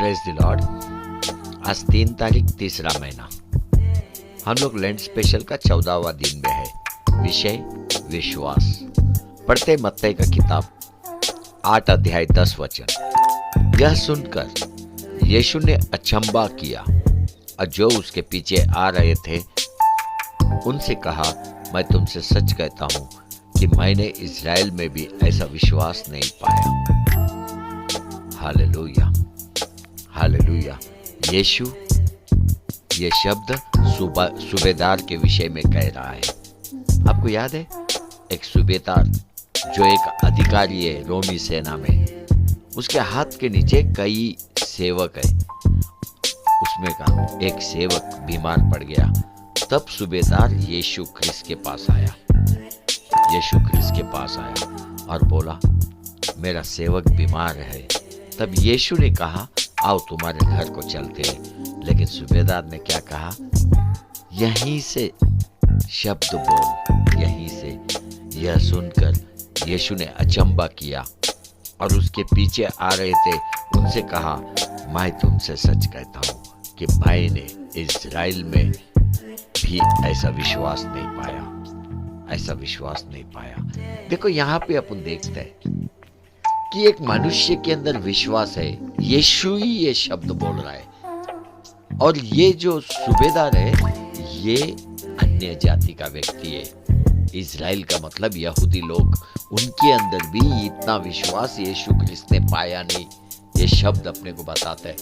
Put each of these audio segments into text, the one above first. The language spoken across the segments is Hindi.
Praise the Lord. आज 3 तारीख तीसरा महीना, हम लोग लेंट स्पेशल का 14वां दिन में है। विषय विश्वास। पढ़ते मत्ती का किताब 8 अध्याय 10 वचन। यह सुनकर यीशु ने अचंभा किया और जो उसके पीछे आ रहे थे उनसे कहा, मैं तुमसे सच कहता हूं कि मैंने इज़राइल में भी ऐसा विश्वास नहीं पाया। Hallelujah, hallelujah. यीशु ये शब्द सूबेदार के विषय में कह रहा है। आपको याद है, एक सूबेदार जो एक अधिकारी है रोमी सेना में, उसके हाथ के नीचे कई सेवक है। उसमें का एक सेवक बीमार पड़ गया। तब सूबेदार यीशु ख्रिस्त के पास आया। यीशु ख्रिस्त के पास आया और बोला, मेरा सेवक बीमार है। तब यीशु ने कहा, आओ तुम्हारे घर को चलते हैं। लेकिन सूबेदार ने क्या कहा, यहीं से शब्द बोल, यहीं से। यह सुनकर यीशु ने अचंभा किया और उसके पीछे आ रहे थे उनसे कहा, मैं तुमसे सच कहता हूं कि मैंने इज़राइल में भी ऐसा विश्वास नहीं पाया, ऐसा विश्वास नहीं पाया। देखो, यहाँ पे अपन देखते हैं कि एक मनुष्य के अंदर विश्वास है। यीशु ही ये शब्द बोल रहा है। और ये जो सूबेदार है, ये अन्य जाति का व्यक्ति है। इज़राइल का मतलब यहूदी लोग, उनके अंदर भी इतना विश्वास यीशु ख्रिस्त ने पाया नहीं। ये शब्द अपने को बताता है।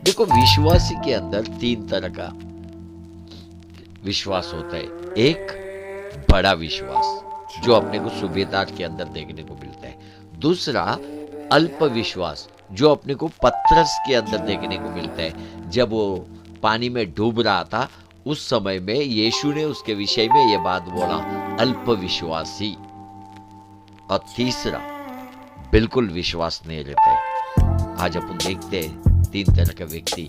देखो, विश्वासी के अंदर 3 तरह का विश्वास होता है। एक बड़ा विश्वास जो अपने को सूबेदार के अंदर देखने को मिलता है। दूसरा अल्प विश्वास जो अपने को पतरस के अंदर देखने को मिलता है। जब वो पानी में डूब रहा था उस समय में यीशु ने उसके विषय में ये बात बोला, अल्प विश्वासी। और तीसरा बिल्कुल विश्वास नहीं रहता है। आज अपन देखते हैं 3 तरह के व्यक्ति।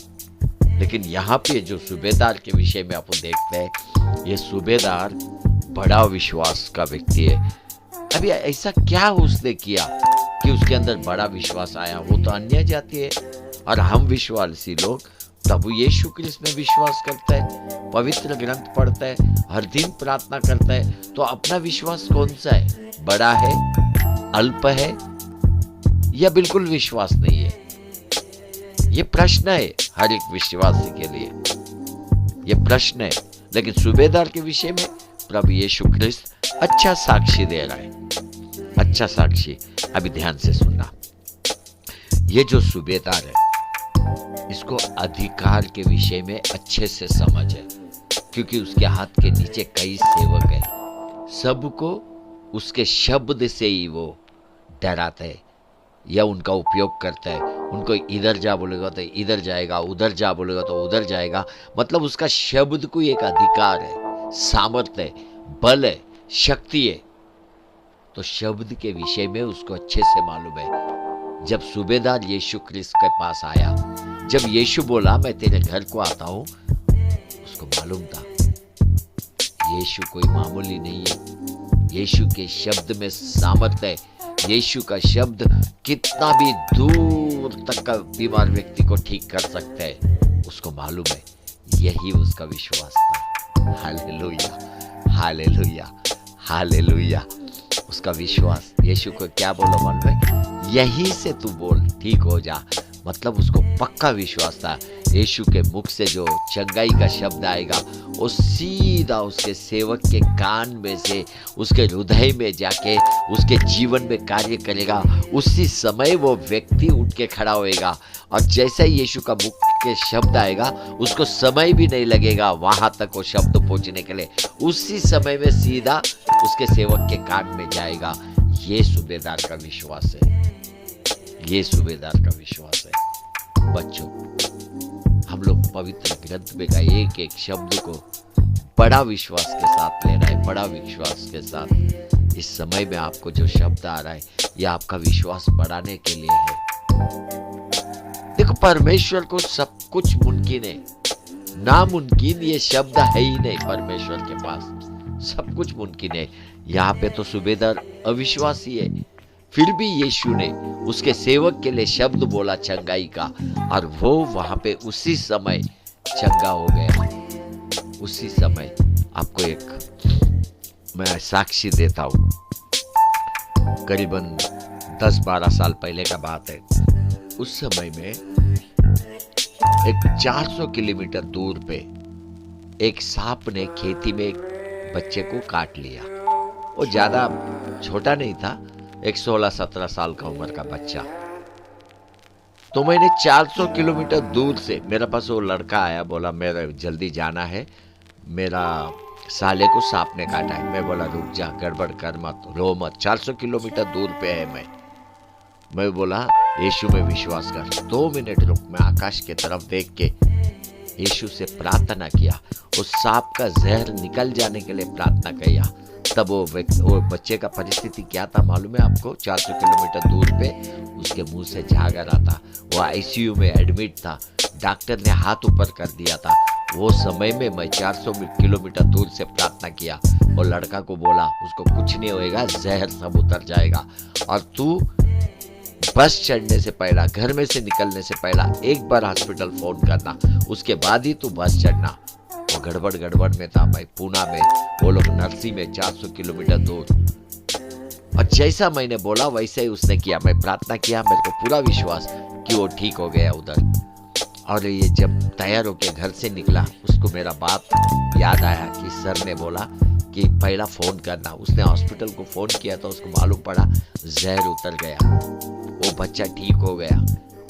लेकिन यहाँ पे जो सूबेदार के विषय में अपन देखते हैं, ये सूबेदार बड़ा विश्वास का व्यक्ति है। अभी ऐसा क्या उसने किया कि उसके अंदर बड़ा विश्वास आया? वो तो अन्य जाति है और हम विश्वासी लोग प्रभु यीशु ख्रिस्त में विश्वास करता है, पवित्र ग्रंथ पढ़ता है, हर दिन प्रार्थना करता है। तो अपना विश्वास कौन सा है? बड़ा है, अल्प है या बिल्कुल विश्वास नहीं है? ये प्रश्न है हर एक विश्वासी के लिए, ये प्रश्न है। लेकिन सूबेदार के विषय में प्रभु यीशु ख्रिस्त अच्छा साक्षी दे रहा है, अच्छा साक्षी। अभी ध्यान से सुनना। ये जो सूबेदार है, इसको अधिकार के विषय में अच्छे से समझ है, क्योंकि उसके हाथ के नीचे कई सेवक हैं। सबको उसके शब्द से ही वो डराता है या उनका उपयोग करता है। उनको इधर जा बोलेगा तो इधर जाएगा, उधर जा बोलेगा तो उधर जाएगा। मतलब उसका शब्द को एक अधिकार है, सामर्थ्य है, बल है, शक्ति है। तो शब्द के विषय में उसको अच्छे से मालूम है। जब सूबेदार यीशु ख्रिस्त के पास आया, जब यीशु बोला मैं तेरे घर को आता हूं, उसको मालूम था यीशु कोई मामूली नहीं है। यीशु के शब्द में सामर्थ्य है। यीशु का शब्द कितना भी दूर तक का बीमार व्यक्ति को ठीक कर सकता है, उसको मालूम है। यही उसका विश्वास था। Hallelujah, hallelujah, hallelujah. उसका विश्वास। यीशु को क्या बोला मालूम है? यहीं से तू बोल, ठीक हो जा। मतलब उसको पक्का विश्वास था। यीशु के मुख से जो चंगाई का शब्द आएगा, वो सीधा उसके सेवक के कान में से उसके हृदय में जाके उसके जीवन में कार्य करेगा। उसी समय वो व्यक्ति उठ के खड़ा होएगा। और जैसे ही यीशु का मुख के शब्द आएगा, उसको समय भी नहीं लगेगा वहां तक वो शब्द पहुंचने के लिए। उसी समय में सीधा उसके सेवक के कान में जाएगा। ये सूबेदार का विश्वास है, ये सूबेदार का विश्वास है। बच्चों, हम लोग पवित्र ग्रंथ में का एक एक शब्द को बड़ा विश्वास के साथ लेना है, बड़ा विश्वास के साथ। इस समय में आपको जो शब्द आ रहा है, ये आपका विश्वास बढ़ाने के लिए है। देखो, परमेश्वर को सब कुछ मुमकिन है। नामुमकिन ये शब्द है ही नहीं। परमेश्वर के पास सब कुछ मुमकिन है। यहाँ पे तो सूबेदार अविश्वासी है, फिर भी यीशु ने उसके सेवक के लिए शब्द बोला चंगाई का, और वो वहां पे उसी समय चंगा हो गया। उसी समय आपको एक मैं साक्षी देता हूं, करीबन 10-12 साल पहले का बात है। उस समय में एक 400 किलोमीटर दूर पे एक सांप ने खेती में एक बच्चे को काट लिया। वो ज्यादा छोटा नहीं था, एक 16-17 साल का उम्र का बच्चा। तो मैंने 400 किलोमीटर दूर से, मेरे पास वो लड़का आया, बोला मेरा जल्दी जाना है, मेरा साले को सांप ने काटा है। मैं बोला रुक जा, गड़बड़ कर मत, रो मत, 400 किलोमीटर दूर पे है। मैं बोला यीशु में विश्वास कर, 2 मिनट रुक। मैं आकाश के तरफ देख के यीशु से प्रार्थना किया, उस सांप का जहर निकल जाने के लिए प्रार्थना किया। तब वो बच्चे का परिस्थिति क्या था मालूम है आपको? 400 किलोमीटर दूर पे उसके मुंह से झाग आ रहा था, वो आईसीयू में एडमिट था, डॉक्टर ने हाथ ऊपर कर दिया था। वो समय में मैं 400 किलोमीटर दूर से प्रार्थना किया और लड़का को बोला उसको कुछ नहीं होएगा, जहर सब उतर जाएगा, और तू बस चढ़ने से पहला, घर में से निकलने से पहला एक बार हॉस्पिटल फोन करना, उसके बाद ही तू बस चढ़ना। वो गड़बड़ में था भाई, पूना में, वो लोग नरसी में 400 किलोमीटर दूर। और जैसा मैंने बोला वैसे ही उसने किया। मैं प्रार्थना किया, मेरे को पूरा विश्वास कि वो ठीक हो गया उधर। और ये जब तैयार होके घर से निकला, उसको मेरा बात याद आया कि सर ने बोला कि पहला फोन करना। उसने हॉस्पिटल को फोन किया तो उसको मालूम पड़ा जहर उतर गया। वो बच्चा ठीक हो गया,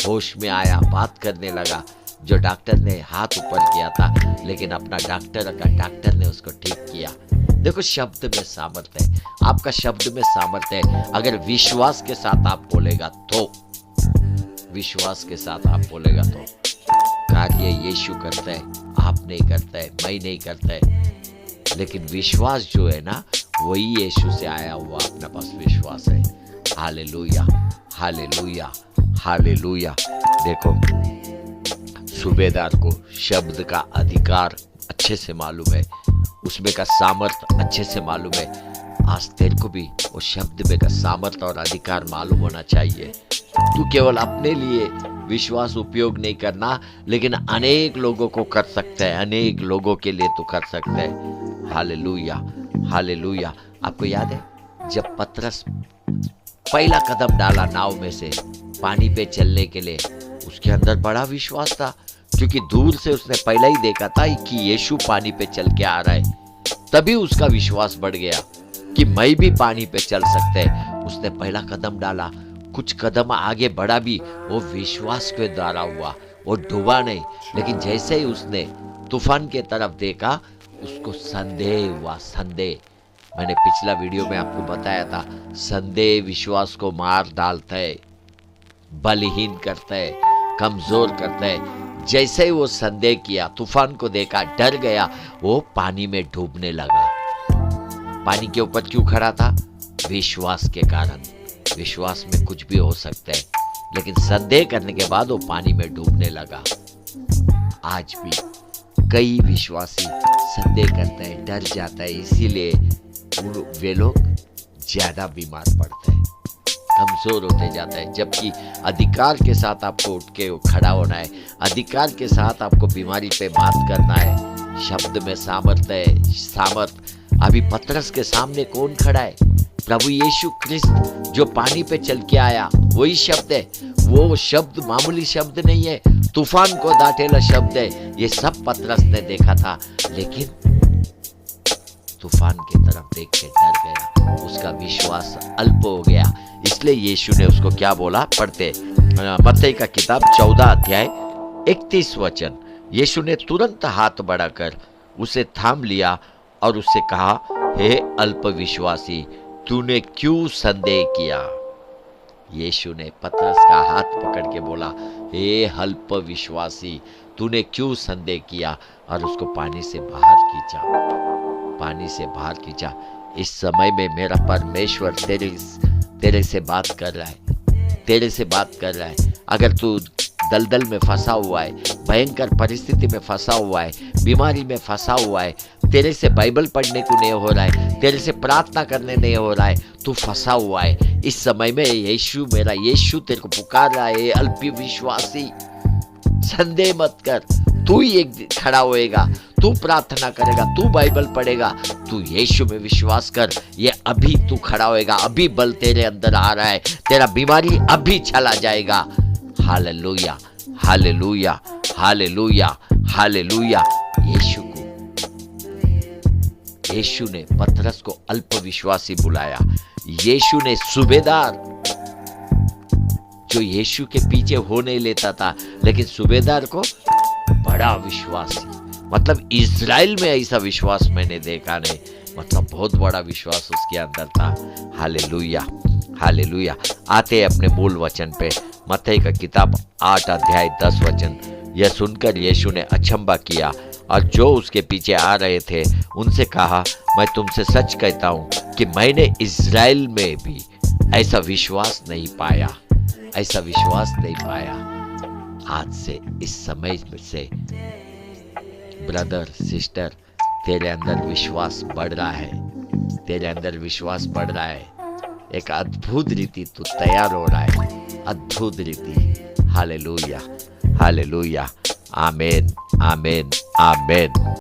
होश में आया, बात करने लगा। जो डॉक्टर ने हाथ ऊपर किया था, लेकिन अपना डॉक्टर ने उसको ठीक किया। देखो, शब्द में सामर्थ्य है, आपका शब्द में सामर्थ्य है। अगर विश्वास के साथ आप बोलेगा तो, विश्वास के साथ आप बोलेगा तो कार्य यीशु करता है, आप नहीं करता है, मैं नहीं करता है। लेकिन विश्वास जो है ना, वही यीशु से आया हुआ अपने पास विश्वास है। Hallelujah, hallelujah, hallelujah. देखो, सूबेदार को शब्द का अधिकार अच्छे से मालूम है, उसमें का सामर्थ अच्छे से मालूम है। आज तेरे को भी वो शब्द में का सामर्थ और अधिकार मालूम होना चाहिए। तू केवल अपने लिए विश्वास उपयोग नहीं करना, लेकिन अनेक लोगों को कर सकता है, अनेक लोगों के लिए तू कर सकता है। Hallelujah, hallelujah. आपको याद है जब पतरस पहला कदम डाला नाव में से पानी पे चलने के लिए, उसके अंदर बड़ा विश्वास था, क्योंकि दूर से उसने पहला ही देखा था कि यीशु पानी पे चल के आ रहा है। तभी उसका विश्वास बढ़ गया कि मैं भी पानी पे चल सकता है। उसने पहला कदम डाला, कुछ कदम आगे बढ़ा भी, वो विश्वास के द्वारा हुआ, वो डूबा नहीं। लेकिन जैसे ही उसने तूफान के तरफ देखा, उसको संदेह हुआ। संदेह, मैंने पिछला वीडियो में आपको बताया था, संदेह विश्वास को मार डालता है, बलहीन करता है, कमजोर करता है। जैसे ही वो संदेह किया, तूफान को देखा, डर गया, वो पानी में डूबने लगा। पानी के ऊपर क्यों खड़ा था? विश्वास के कारण। विश्वास में कुछ भी हो सकता है, लेकिन संदेह करने के बाद वो पानी में डूबने लगा। आज भी कई विश्वासी संदेह करते हैं, डर जाता है, इसीलिए वे लोग ज्यादा बीमार पड़ते हैं, कमजोर होते जाता है। जबकि अधिकार के साथ आपको उठ के खड़ा होना है, अधिकार के साथ आपको बीमारी पे बात करना है। शब्द में सामर्थ्य है, सामर्थ। अभी पतरस के सामने कौन खड़ा है? प्रभु यीशु क्रिस्त, जो पानी पे चल के आया, वही शब्द है। वो शब्द मामूली शब्द नहीं है, तूफान को दाटेला शब्द है। ये सब पतरस ने देखा था, लेकिन तूफान की तरफ देख के डर गया, उसका विश्वास अल्प हो गया। इसलिए यीशु ने उसको क्या बोला? पढ़ते मत्ती का किताब 14 अध्याय 31 वचन। यीशु ने तुरंत हाथ बढ़ाकर उसे थाम लिया और उससे कहा, हे अल्प विश्वासी, तूने क्यों संदेह किया? यीशु ने पतरस का हाथ पकड़ के बोला, हे अल्प विश्वासी, तूने क्यों संदेह किया? और उसको पानी से बाहर खींचा, पानी से बाहर खींचा। इस समय में मेरा परमेश्वर तेरे से बात कर रहा है, तेरे से बात कर रहा है। अगर तू दलदल में फंसा हुआ है, भयंकर परिस्थिति में फंसा हुआ है, बीमारी में फंसा हुआ है, तेरे से बाइबल पढ़ने को नहीं हो रहा है, तेरे से प्रार्थना करने नहीं हो रहा है, तू फंसा हुआ है, इस समय में यीशु, मेरा यीशु तेरे को पुकार रहा है। अल्पी विश्वासी, संदेह मत कर, तू ही एक खड़ा होएगा, तू प्रार्थना करेगा, तू बाइबल पढ़ेगा, तू यीशु में विश्वास कर, ये अभी तू खड़ा होएगा, अभी बल तेरे अंदर आ रहा है, तेरा बीमारी अभी चला जाएगा। Hallelujah, hallelujah, hallelujah, hallelujah. यीशु ने पतरस को अल्पविश्वासी बुलाया। यीशु ने सूबेदार, जो यीशु के पीछे हो नहीं लेता था, लेकिन सूबेदार को बड़ा विश्वासी, मतलब इज़राइल में ऐसा विश्वास मैंने देखा नहीं, मतलब बहुत बड़ा विश्वास उसके अंदर था। Hallelujah, hallelujah. आते अपने मूल वचन पे, मत्ती का किताब 8 अध्याय 10 वचन। यह सुनकर यीशु ने अचंभा किया और जो उसके पीछे आ रहे थे उनसे कहा, मैं तुमसे सच कहता हूं कि मैंने इज़राइल में भी ऐसा विश्वास नहीं पाया, ऐसा विश्वास नहीं पाया। आज से, इस समय से ब्रदर, सिस्टर, तेरे अंदर विश्वास बढ़ रहा है, तेरे अंदर विश्वास बढ़ रहा है। एक अद्भुत रीति तू तैयार हो रहा है, अद्भुत रीति। Hallelujah, hallelujah. आमेन, आमेन, आमेन।